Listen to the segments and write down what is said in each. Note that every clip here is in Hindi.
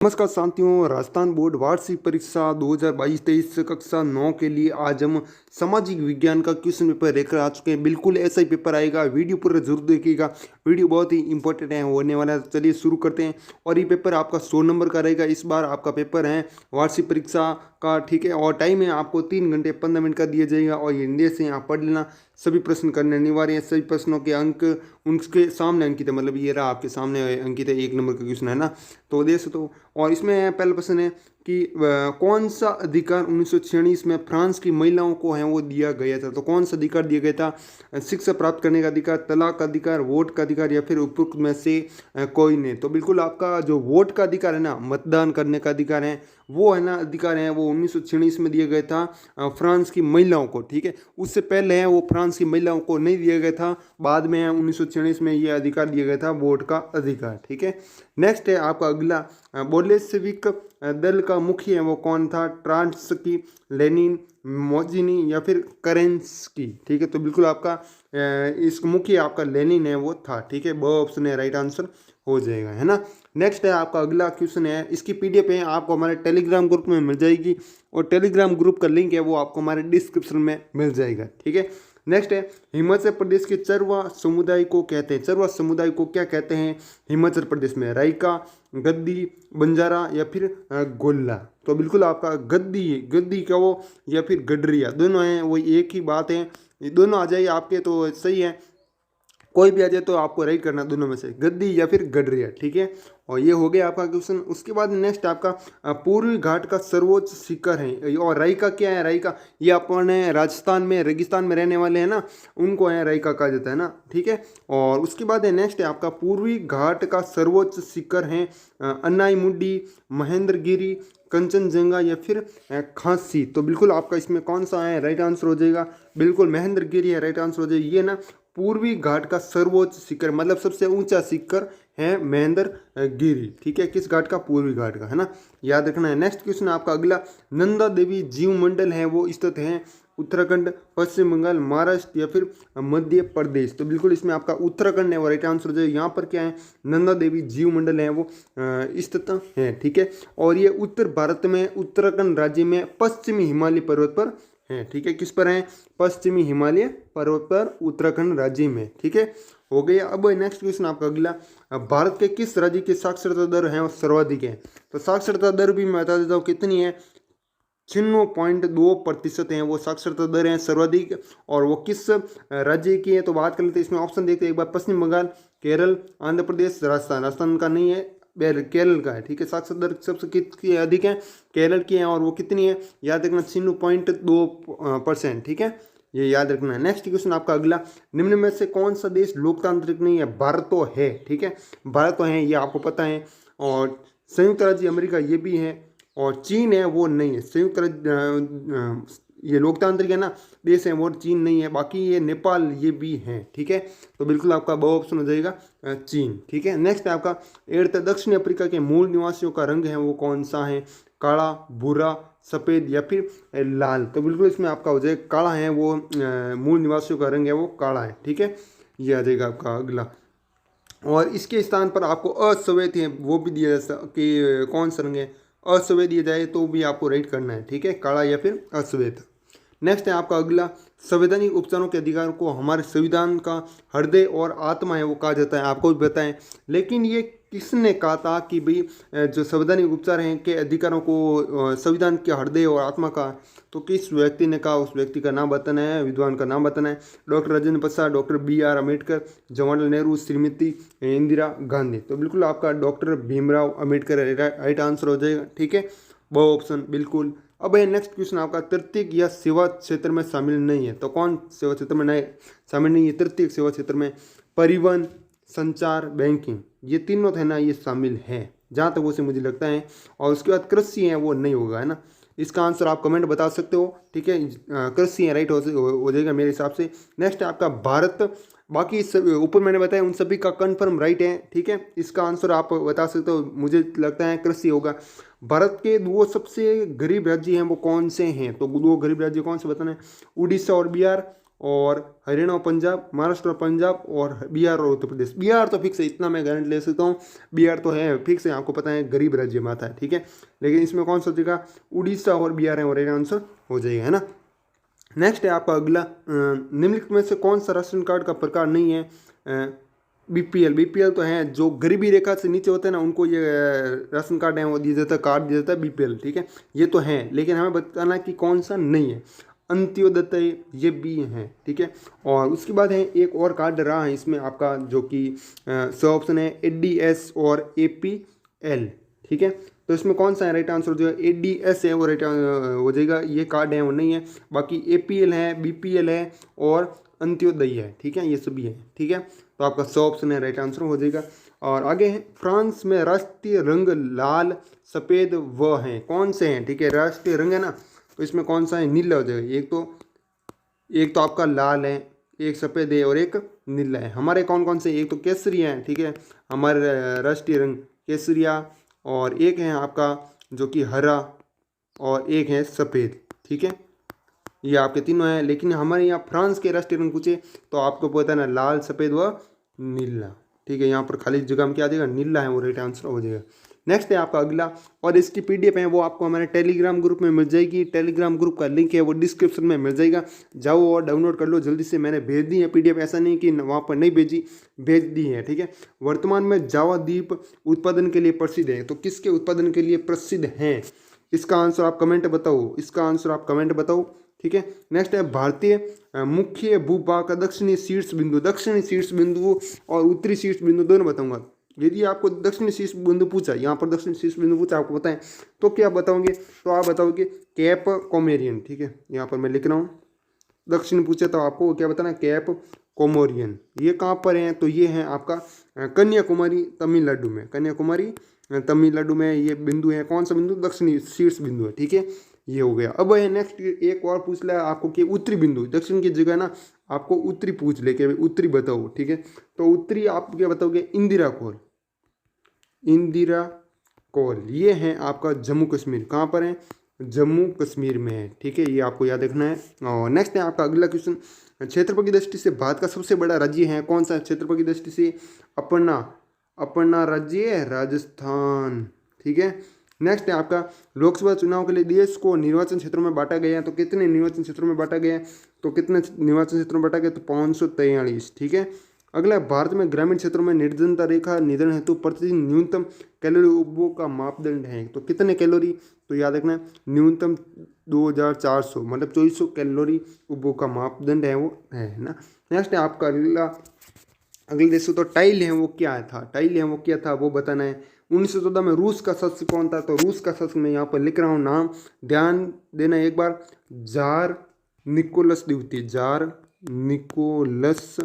नमस्कार साथियों, राजस्थान बोर्ड वार्षिक परीक्षा 2022-23 कक्षा 9 के लिए आज हम सामाजिक विज्ञान का क्वेश्चन पेपर लेकर आ चुके हैं। बिल्कुल ऐसा ही पेपर आएगा, वीडियो पूरा जरूर देखिएगा। वीडियो बहुत ही इंपॉर्टेंट है होने वाला है। चलिए शुरू करते हैं। और ये पेपर आपका 100 नंबर का रहेगा। इस बार आपका पेपर है वार्षिक परीक्षा का, ठीक है। और टाइम है आपको 3 घंटे 15 मिनट का दिया जाएगा। और ये हिंदी से आप पढ़ लेना। सभी प्रश्न करने अनिवार्य हैं। सभी प्रश्नों के अंक उनके सामने अंकित है, मतलब ये रहा आपके सामने अंकित है। 1 नंबर का क्वेश्चन है ना, तो देख सकते हो। और इसमें पहला प्रश्न है कि कौन सा अधिकार 1946 में फ्रांस की महिलाओं को है वो दिया गया था। तो कौन सा अधिकार दिया गया था? शिक्षा प्राप्त करने का अधिकार, तलाक का अधिकार, वोट का अधिकार, या फिर उपरोक्त में से कोई नहीं। तो बिल्कुल आपका जो वोट का अधिकार है ना, मतदान करने का अधिकार है, वो है ना अधिकार है वो 1946 में दिया गया था फ्रांस की महिलाओं को, ठीक है। उससे पहले है वो फ्रांस की महिलाओं को नहीं दिया गया था। बाद में 1946 में ये अधिकार दिया गया था, वोट का अधिकार, ठीक है। नेक्स्ट है आपका अगला, बोल्शेविक दल का मुखिया है वो कौन था? ट्राट्स्की, लेनिन, मोजिनी, या फिर करेंस्की, ठीक है। तो बिल्कुल आपका इसका मुखिया आपका लेनिन है वो था, ठीक है। ब ऑप्शन है राइट आंसर हो जाएगा, है ना। नेक्स्ट है आपका अगला क्वेश्चन है, इसकी पीडीएफ है आपको हमारे टेलीग्राम ग्रुप में मिल जाएगी। और टेलीग्राम ग्रुप का लिंक है वो आपको हमारे डिस्क्रिप्शन में मिल जाएगा, ठीक है। नेक्स्ट है, हिमाचल प्रदेश के चरवा समुदाय को कहते हैं, चरवा समुदाय को क्या कहते हैं हिमाचल प्रदेश में? राइका, गद्दी, बंजारा, या फिर गोल्ला। तो बिल्कुल आपका गद्दी का वो, या फिर गडरिया, दोनों हैं वो एक ही बात है। ये दोनों आ जाइए आपके तो सही है, कोई भी आ जाए तो आपको राइट करना दोनों में से, गद्दी या फिर गडरिया, ठीक है। और ये हो गया आपका क्वेश्चन। उसके बाद नेक्स्ट आपका पूर्वी घाट का सर्वोच्च शिखर है। और राइका क्या है? राइका ये अपने राजस्थान में रेगिस्तान में रहने वाले हैं ना, उनको है राइका कहा जाता है ना, ठीक है। और उसके बाद है नेक्स्ट है आपका पूर्वी घाट का सर्वोच्च शिखर है अन्नाईमुडी, महेंद्रगिरी, कंचनजंगा, या फिर खांसी। तो बिल्कुल आपका इसमें कौन सा है राइट आंसर हो जाएगा? बिल्कुल महेंद्रगिरी है राइट आंसर हो जाएगा। ये ना पूर्वी घाट का सर्वोच्च शिखर, मतलब सबसे ऊंचा शिखर है महेंद्रगिरी, ठीक है। किस घाट का? पूर्वी घाट का, है ना, याद रखना है। नेक्स्ट क्वेश्चन आपका अगला, नंदा देवी जीव मंडल है वो स्थित है उत्तराखंड, पश्चिम बंगाल, महाराष्ट्र, या फिर मध्य प्रदेश। तो बिल्कुल इसमें आपका उत्तराखंड है वो राइट आंसर हो जाएगा। यहाँ पर क्या है? नंदा देवी जीव मंडल है वो स्थित है, ठीक है। और ये उत्तर भारत में उत्तराखंड राज्य में पश्चिमी हिमालय पर्वत पर है, ठीक है। किस पर है? पश्चिमी हिमालय पर्वत पर उत्तराखंड राज्य में, ठीक है, हो गया। अब नेक्स्ट क्वेश्चन आपका अगला, भारत के किस राज्य की साक्षरता दर है वो सर्वाधिक है? तो साक्षरता दर भी मैं बता देता हूँ कितनी है, 96.2% है वो साक्षरता दर है सर्वाधिक। और वो किस राज्य की है तो बात कर लेते हैं। इसमें ऑप्शन देखते हैं एक बार, पश्चिम बंगाल, केरल, आंध्र प्रदेश, राजस्थान। राजस्थान का नहीं है, केरल का है, ठीक है। साक्षरता दर सबसे कितनी अधिक है? केरल की है। और वो कितनी है? याद रखना 96.2%, ठीक है, ये याद रखना है। नेक्स्ट क्वेश्चन आपका अगला, निम्न में से कौन सा देश लोकतांत्रिक नहीं है? भारत तो है, ठीक है, भारत तो है, ये आपको पता है। और संयुक्त राज्य अमेरिका ये भी है। और चीन है वो नहीं है। संयुक्त राज्य ये लोकतांत्रिक है ना देश है, वो चीन नहीं है। बाकी ये नेपाल ये भी है, ठीक है। तो बिल्कुल आपका ब ऑप्शन हो जाएगा चीन, ठीक है। नेक्स्ट है आपका, दक्षिण अफ्रीका के मूल निवासियों का रंग है वो कौन सा है? काला, भूरा, सफ़ेद, या फिर लाल। तो बिल्कुल इसमें आपका हो जाएगा काला है वो, मूल निवासियों का रंग है वो काला है, ठीक है, ये आ जाएगा आपका अगला। और इसके स्थान पर आपको अश्वेत है वो भी दिया जा कि कौन सा रंग है? अश्वेत दिया जाए तो भी आपको राइट करना है, ठीक है, काला या फिर अश्वेत। नेक्स्ट है आपका अगला, संवैधानिक उपचारों के अधिकार को हमारे संविधान का हृदय और आत्मा है वो कहा जाता है, आपको भी पता है। लेकिन ये किसने कहा था कि भाई जो संवैधानिक उपचार हैं के अधिकारों को संविधान के हृदय और आत्मा का? तो किस व्यक्ति ने कहा? उस व्यक्ति का नाम बताना है, विद्वान का नाम बताना है। Doctor Rajendra Prasad, doctor BR Ambedkar, Jawaharlal Nehru, Shrimati Indira Gandhi. तो बिल्कुल आपका doctor Bhimrao Ambedkar right answer हो जाएगा, ठीक है, वो ऑप्शन बिल्कुल। अब है नेक्स्ट क्वेश्चन आपका, तृतीयक या सेवा क्षेत्र में शामिल नहीं है। तो कौन सेवा क्षेत्र में नहीं शामिल नहीं है? तृतीयक सेवा क्षेत्र में परिवहन, संचार, बैंकिंग, ये तीनों है ना ये शामिल है, जहाँ तक वो से मुझे लगता है। और उसके बाद कृषि है वो नहीं होगा, है ना। इसका आंसर आप कमेंट बता सकते हो, ठीक है, कृषि है राइट हो जाएगा मेरे हिसाब से। नेक्स्ट है आपका भारत, बाकी सब ऊपर मैंने बताया उन सभी का कंफर्म राइट है, ठीक है। इसका आंसर आप बता सकते हो, मुझे लगता है कृषि होगा। भारत के दो सबसे गरीब राज्य हैं वो कौन से हैं? तो दो गरीब राज्य कौन से बताना है? उड़ीसा और बिहार, और हरियाणा और पंजाब, महाराष्ट्र और पंजाब, और बिहार और उत्तर प्रदेश। बिहार तो फिक्स है, इतना मैं गारंटी ले सकता हूँ, बिहार तो है फिक्स है, आपको पता है गरीब राज्य में आता है, ठीक है। लेकिन इसमें कौन सा जगह, उड़ीसा और बिहार है, और राइट आंसर हो जाएगा, है ना। नेक्स्ट है आपका अगला, निम्नलिखित में से कौन सा राशन कार्ड का प्रकार नहीं है बीपीएल। बीपीएल तो है जो गरीबी रेखा से नीचे होते हैं ना, उनको ये राशन कार्ड है वो दिया जाता है, कार्ड दिया जाता है बीपीएल, ठीक है। ये तो है, लेकिन हमें बताना है कि कौन सा नहीं है। अंत्योदय ये भी है, ठीक है। और उसके बाद है एक और कार्ड रहा है इसमें आपका, जो कि ऑप्शन है एडीएस और एपीएल, ठीक है। तो इसमें कौन सा है राइट आंसर, जो है एडीएस है वो राइट हो जाएगा, ये कार्ड है वो नहीं है। बाकी एपीएल है, बीपीएल है और अंत्योदय है, ठीक है, ये सभी है, ठीक है। तो आपका ऑप्शन है राइट आंसर हो जाएगा। और आगे है, फ्रांस में राष्ट्रीय रंग लाल सफ़ेद व हैं, कौन से हैं, ठीक है। राष्ट्रीय रंग है ना, तो इसमें कौन सा है, नीला हो जाएगा। एक तो आपका लाल है, एक सफ़ेद है और एक नीला है। हमारे कौन कौन से, एक तो केसरिया है, ठीक है, हमारे राष्ट्रीय रंग केसरिया, और एक है आपका जो कि हरा, और एक है सफ़ेद, ठीक है। ये आपके तीनों हैं, लेकिन हमारे यहाँ फ्रांस के राष्ट्रीय रंग पूछे तो आपको पता है ना, लाल सफ़ेद व नीला, ठीक है। यहाँ पर खाली जगह में क्या आ जाएगा, नीला है वो राइट आंसर हो जाएगा। नेक्स्ट है आपका अगला, और इसकी पीडीएफ है वो आपको हमारे टेलीग्राम ग्रुप में मिल जाएगी। टेलीग्राम ग्रुप का लिंक है वो डिस्क्रिप्शन में मिल जाएगा, जाओ और डाउनलोड कर लो जल्दी से। मैंने भेज दी है पीडीएफ, ऐसा नहीं कि वहाँ पर नहीं भेजी, भेज दी है, ठीक है। वर्तमान में जावा द्वीप उत्पादन के लिए प्रसिद्ध है, तो किसके उत्पादन के लिए प्रसिद्ध हैं, इसका आंसर आप कमेंट बताओ, इसका आंसर आप कमेंट बताओ, ठीक है। नेक्स्ट है भारतीय मुख्य भूभाग का दक्षिणी शीर्ष बिंदु और उत्तरी शीर्ष बिंदु दोनों बताऊंगा। यदि आपको दक्षिणी शीर्ष बिंदु पूछा, यहाँ पर दक्षिणी शीर्ष बिंदु पूछा आपको बताएं, तो क्या बताओगे, तो आप बताओगे कैप कोमेरियन, ठीक है। यहाँ पर मैं लिख रहा हूँ, दक्षिण पूछे तो आपको क्या बताना, कैप कोमोरियन। ये कहाँ पर है, तो ये है आपका कन्याकुमारी तमिलनाडु में, कन्याकुमारी तमिलनाडु में ये बिंदु है। कौन सा बिंदु, दक्षिणी शीर्ष बिंदु है, ठीक है। ये हो गया। अब है नेक्स्ट एक और पूछ लिया आपको कि उत्तरी बिंदु, दक्षिण की जगह ना आपको उत्तरी पूछ ले के उत्तरी बताओ, ठीक है। तो उत्तरी आप क्या बताओगे, इंदिरा कौल, इंदिरा कौल, ये है आपका जम्मू कश्मीर। कहाँ पर है, जम्मू कश्मीर में है, ठीक है, ये आपको याद रखना है। और नेक्स्ट है आपका अगला क्वेश्चन, क्षेत्रफल की दृष्टि से भारत का सबसे बड़ा राज्य है कौन सा, क्षेत्रफल की दृष्टि से अपना अपना राज्य है राजस्थान, ठीक है। नेक्स्ट है आपका, लोकसभा चुनाव के लिए देश को निर्वाचन क्षेत्रों में बांटा गया है, तो कितने निर्वाचन क्षेत्रों में बांटा गया है, तो कितने निर्वाचन क्षेत्रों में बांटा गया, तो 543, ठीक है। अगला, भारत में ग्रामीण क्षेत्रों में निर्जनता रेखा निधन हेतु प्रतिदिन न्यूनतम कैलोरी उपभोग का मापदंड है, तो कितने कैलोरी, तो याद रखना न्यूनतम 2400, मतलब 2400 कैलोरी उपभोग का मापदंड है वो है ना। नेक्स्ट है आपका अगले देशों, तो टाइल है वो क्या था, टाइल है वो क्या था वो बताना है। 1914 में रूस का शासक कौन था, तो रूस का शासक मैं यहाँ पर लिख रहा हूँ नाम, ध्यान देना एक बार, जार निकोलस द्वितीय, जार निकोलस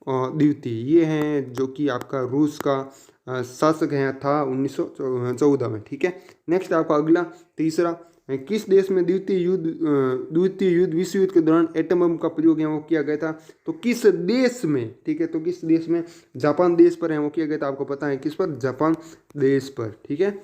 द्वितीय, ये हैं जो कि आपका रूस का शासक है था 1914 में, ठीक है। नेक्स्ट आपका अगला तीसरा, किस देश में द्वितीय युद्ध विश्व युद्ध के दौरान एटम बम का प्रयोग है वो किया गया था, तो किस देश में, ठीक है, तो किस देश में, जापान देश पर है वो किया गया था, आपको पता है किस पर, जापान देश पर, ठीक है,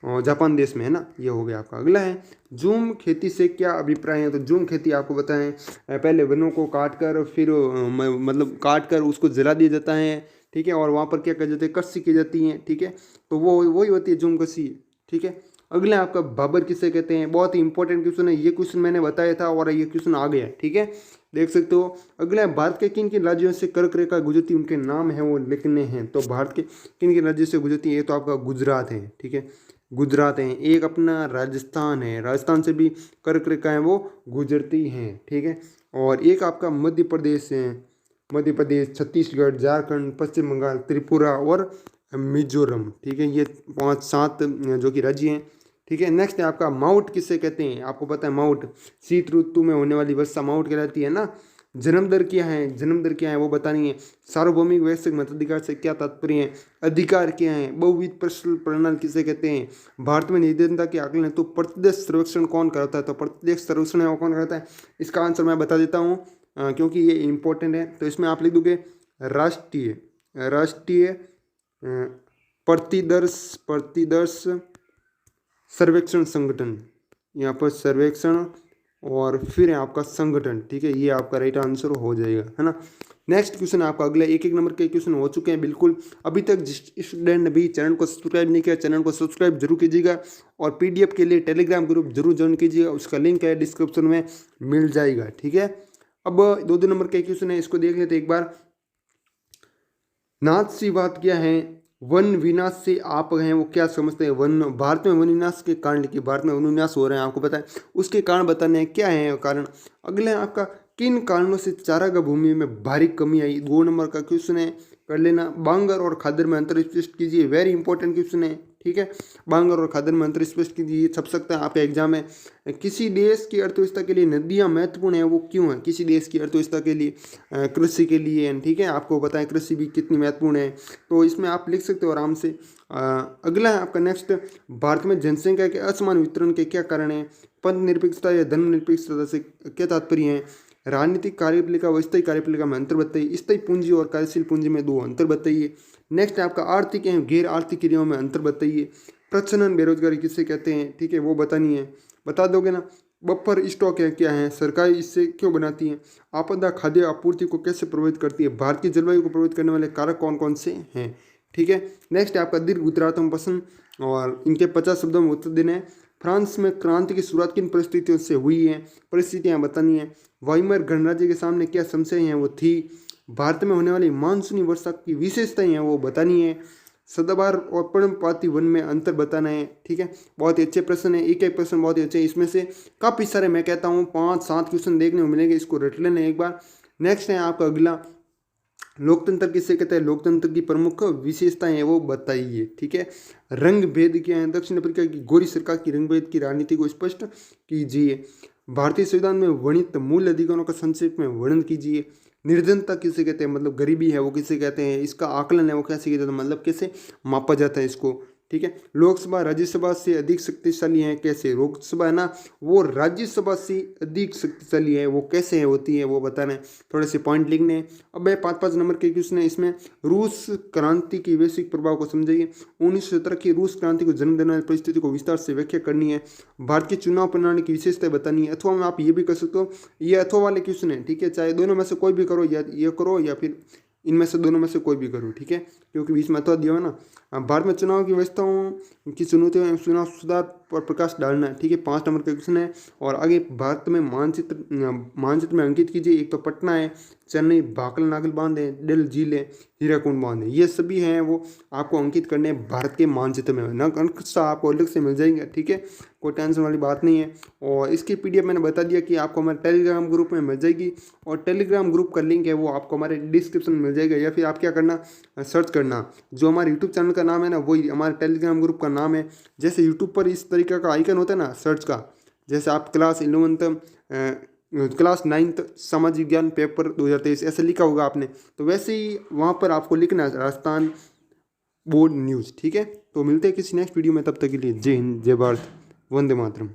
और जापान देश में है ना। ये हो गया आपका। अगला है, झूम खेती से क्या अभिप्राय है, तो झूम खेती आपको बताएं, पहले वनों को काट कर फिर मतलब काट कर उसको जला दिया जाता है, ठीक है, और वहाँ पर क्या कर जाते हैं, कस्सी की जाती है, ठीक है, तो वो वही होती है झूम कस्सी, ठीक है। अगला आपका बाबर किसे कहते हैं, बहुत ही इंपॉर्टेंट क्वेश्चन है, ये क्वेश्चन मैंने बताया था और ये क्वेश्चन आ गया, ठीक है, देख सकते हो। अगला है, भारत के किन किन राज्यों से कर्क रेखा गुजरती उनके नाम है वो लिखने हैं, तो भारत के किन किन राज्यों से गुजरती है, ये तो आपका गुजरात है, ठीक है, गुजरात है। एक अपना राजस्थान है, राजस्थान से भी कर्क रेखा है वो गुजरती हैं, ठीक है। और एक आपका मध्य प्रदेश है, मध्य प्रदेश, छत्तीसगढ़, झारखंड, पश्चिम बंगाल, त्रिपुरा और मिजोरम, ठीक है, ये 5-7 जो कि राज्य हैं, ठीक है। नेक्स्ट है आपका, माउट किसे कहते हैं, आपको पता है माउट, शीत ऋतु में होने वाली वर्षा माउट कहलाती है ना। जन्म दर क्या है, जन्म दर क्या है वो बतानी है। सार्वभौमिक वैश्विक मताधिकार से क्या तात्पर्य है, अधिकार क्या है। बहुविध प्रश्न प्रणाली किसे कहते हैं। भारत में निर्धनता के आकलन तो प्रत्यक्ष सर्वेक्षण कौन करता है, तो प्रत्यक्ष सर्वेक्षण है वो कौन करता है, इसका आंसर मैं बता देता हूँ क्योंकि ये इंपॉर्टेंट है। तो इसमें आप लिख दोगे राष्ट्रीय राष्ट्रीय प्रतिदर्श सर्वेक्षण संगठन, यहाँ पर सर्वेक्षण और फिर है आपका संगठन, ठीक है, ये आपका राइट आंसर हो जाएगा, है ना। नेक्स्ट क्वेश्चन आपका अगला एक नंबर के क्वेश्चन हो चुके हैं बिल्कुल। अभी तक जिस स्टूडेंट ने भी चैनल को सब्सक्राइब नहीं किया, चैनल को सब्सक्राइब जरूर कीजिएगा और पीडीएफ के लिए टेलीग्राम ग्रुप जरूर ज्वाइन कीजिएगा, उसका लिंक है डिस्क्रिप्शन में मिल जाएगा, ठीक है। अब 2 नंबर के क्वेश्चन है, इसको देख लेते एक बार। नाथ सी बात क्या है, वन विनाश से आप हैं वो क्या समझते हैं। वन, भारत में वन विनाश के कारण लिखिए, भारत में वन विनाश हो रहे हैं आपको पता है, उसके कारण बताने हैं क्या है कारण। अगले आपका किन कारणों से चारागाह भूमि में भारी कमी आई, 2 नंबर का क्वेश्चन है, कर लेना। बांगर और खादर में अंतर स्पष्ट कीजिए, वेरी इंपॉर्टेंट क्वेश्चन है, ठीक है। बांगर और खादर में अंतर स्पष्ट कीजिए, ये छप सकता है आपका एग्जाम में। किसी देश की अर्थव्यवस्था के लिए नदियाँ महत्वपूर्ण है, वो क्यों है किसी देश की अर्थव्यवस्था के लिए, कृषि के लिए, ठीक है, आपको बताएं कृषि भी कितनी महत्वपूर्ण है, तो इसमें आप लिख सकते हो आराम से। अगला है आपका नेक्स्ट, भारत में जनसंख्या के असमान वितरण के क्या कारण है। पंथ निरपेक्षता या धर्म निरपेक्षता से क्या तात्पर्य है। राजनीतिक कार्यपालिका व स्थायी कार्यपालिका में अंतर बताइए, स्थायी पूंजी और कार्यशील पूंजी में 2 अंतर बताइए। नेक्स्ट है आपका आर्थिक एवं गैर आर्थिक क्रियाओं में अंतर बताइए। प्रच्छन्न बेरोजगारी किसे कहते हैं, ठीक है, वो बतानी है, बता दोगे ना। बफर स्टॉक है क्या है, सरकार इससे क्यों बनाती है। आपदा खाद्य आपूर्ति को कैसे प्रभावित करती है, भारत की जलवायु को प्रभावित करने वाले कारक कौन कौन से हैं, ठीक है। नेक्स्ट है आपका दीर्घ उत्तरार्थ प्रश्न और इनके 50 शब्दों में उत्तर देने हैं। फ्रांस में क्रांति की शुरुआत किन परिस्थितियों से हुई है, परिस्थितियां बतानी है। वाइमर गणराज्य के सामने क्या समस्याएं हैं, वो थी। भारत में होने वाली मानसूनी वर्षा की विशेषताएं हैं, वो बतानी है। सदाबहार और पर्णपाती वन में अंतर बताना है, ठीक है। बहुत ही अच्छे प्रश्न है, एक एक प्रश्न बहुत ही अच्छे, इसमें से काफ़ी सारे मैं कहता हूँ 5-7 क्वेश्चन देखने को मिलेंगे, इसको रट लेना एक बार। नेक्स्ट है आपका अगला, लोकतंत्र किसे कहते हैं, लोकतंत्र की प्रमुख विशेषताएं हैं वो बताइए, ठीक है। रंग भेद क्या है, दक्षिण अफ्रीका की गोरी सरकार की रंग भेद की राजनीति को स्पष्ट कीजिए। भारतीय संविधान में वर्णित मूल अधिकारों का संक्षेप में वर्णन कीजिए। निर्धनता किसे कहते हैं, मतलब गरीबी है वो किसे कहते हैं। इसका आकलन है वो कैसे किया जाता है, मतलब कैसे मापा जाता है इसको, ठीक है। लोकसभा राज्यसभा से अधिक शक्तिशाली है, कैसे। लोकसभा है ना वो राज्यसभा से अधिक शक्तिशाली है, वो कैसे है होती है वो बताना है, थोड़े से पॉइंट लिखने हैं। अब 5-5 नंबर के क्वेश्चन है इसमें। रूस क्रांति की वैश्विक प्रभाव को समझाइए। 1917 की रूस क्रांति को जन्म देने वाली परिस्थिति को विस्तार से व्याख्या करनी है। भारत की चुनाव प्रणाली की विशेषता बतानी है। अथवा में आप ये भी कर सकते हो, ये अथवा वाले क्वेश्चन है, ठीक है, चाहे दोनों में से कोई भी करो, या ये करो या फिर इनमें से दोनों में से कोई भी करो, ठीक है, क्योंकि बीच में अथवा दिया हो ना। भारत में चुनाव की व्यवस्थाओं की चुनौतियों, चुनाव सुधार पर प्रकाश डालना है, ठीक है, 5 नंबर का क्वेश्चन है। और आगे भारत में मानचित्र में अंकित कीजिए। एक तो पटना है, चेन्नई भाकल नागल बांध है, डल झील है, हीराकुंड बांध है, ये सभी हैं वो आपको अंकित करने हैं भारत के मानचित्र में। नक्शा आपको अलग से मिल जाएंगे, ठीक है, कोई टेंशन वाली बात नहीं है। और इसकी पीडीएफ मैंने बता दिया कि आपको हमारे टेलीग्राम ग्रुप में मिल जाएगी, और टेलीग्राम ग्रुप का लिंक है वो आपको हमारे डिस्क्रिप्शन में मिल जाएगा, या फिर आप क्या करना, सर्च करना, जो हमारे यूट्यूब चैनल का नाम है ना वही हमारे टेलीग्राम ग्रुप का नाम है। जैसे यूट्यूब पर इस तरीके का आइकन होता है ना सर्च का, जैसे आप क्लास 11th क्लास 9th सामाजिक विज्ञान पेपर 2023 ऐसे लिखा होगा आपने, तो वैसे ही वहाँ पर आपको लिखना है राजस्थान बोर्ड न्यूज़, ठीक है। तो मिलते हैं किसी नेक्स्ट वीडियो में, तब तक के लिए जय हिंद, जय भारत, वंदे मातरम।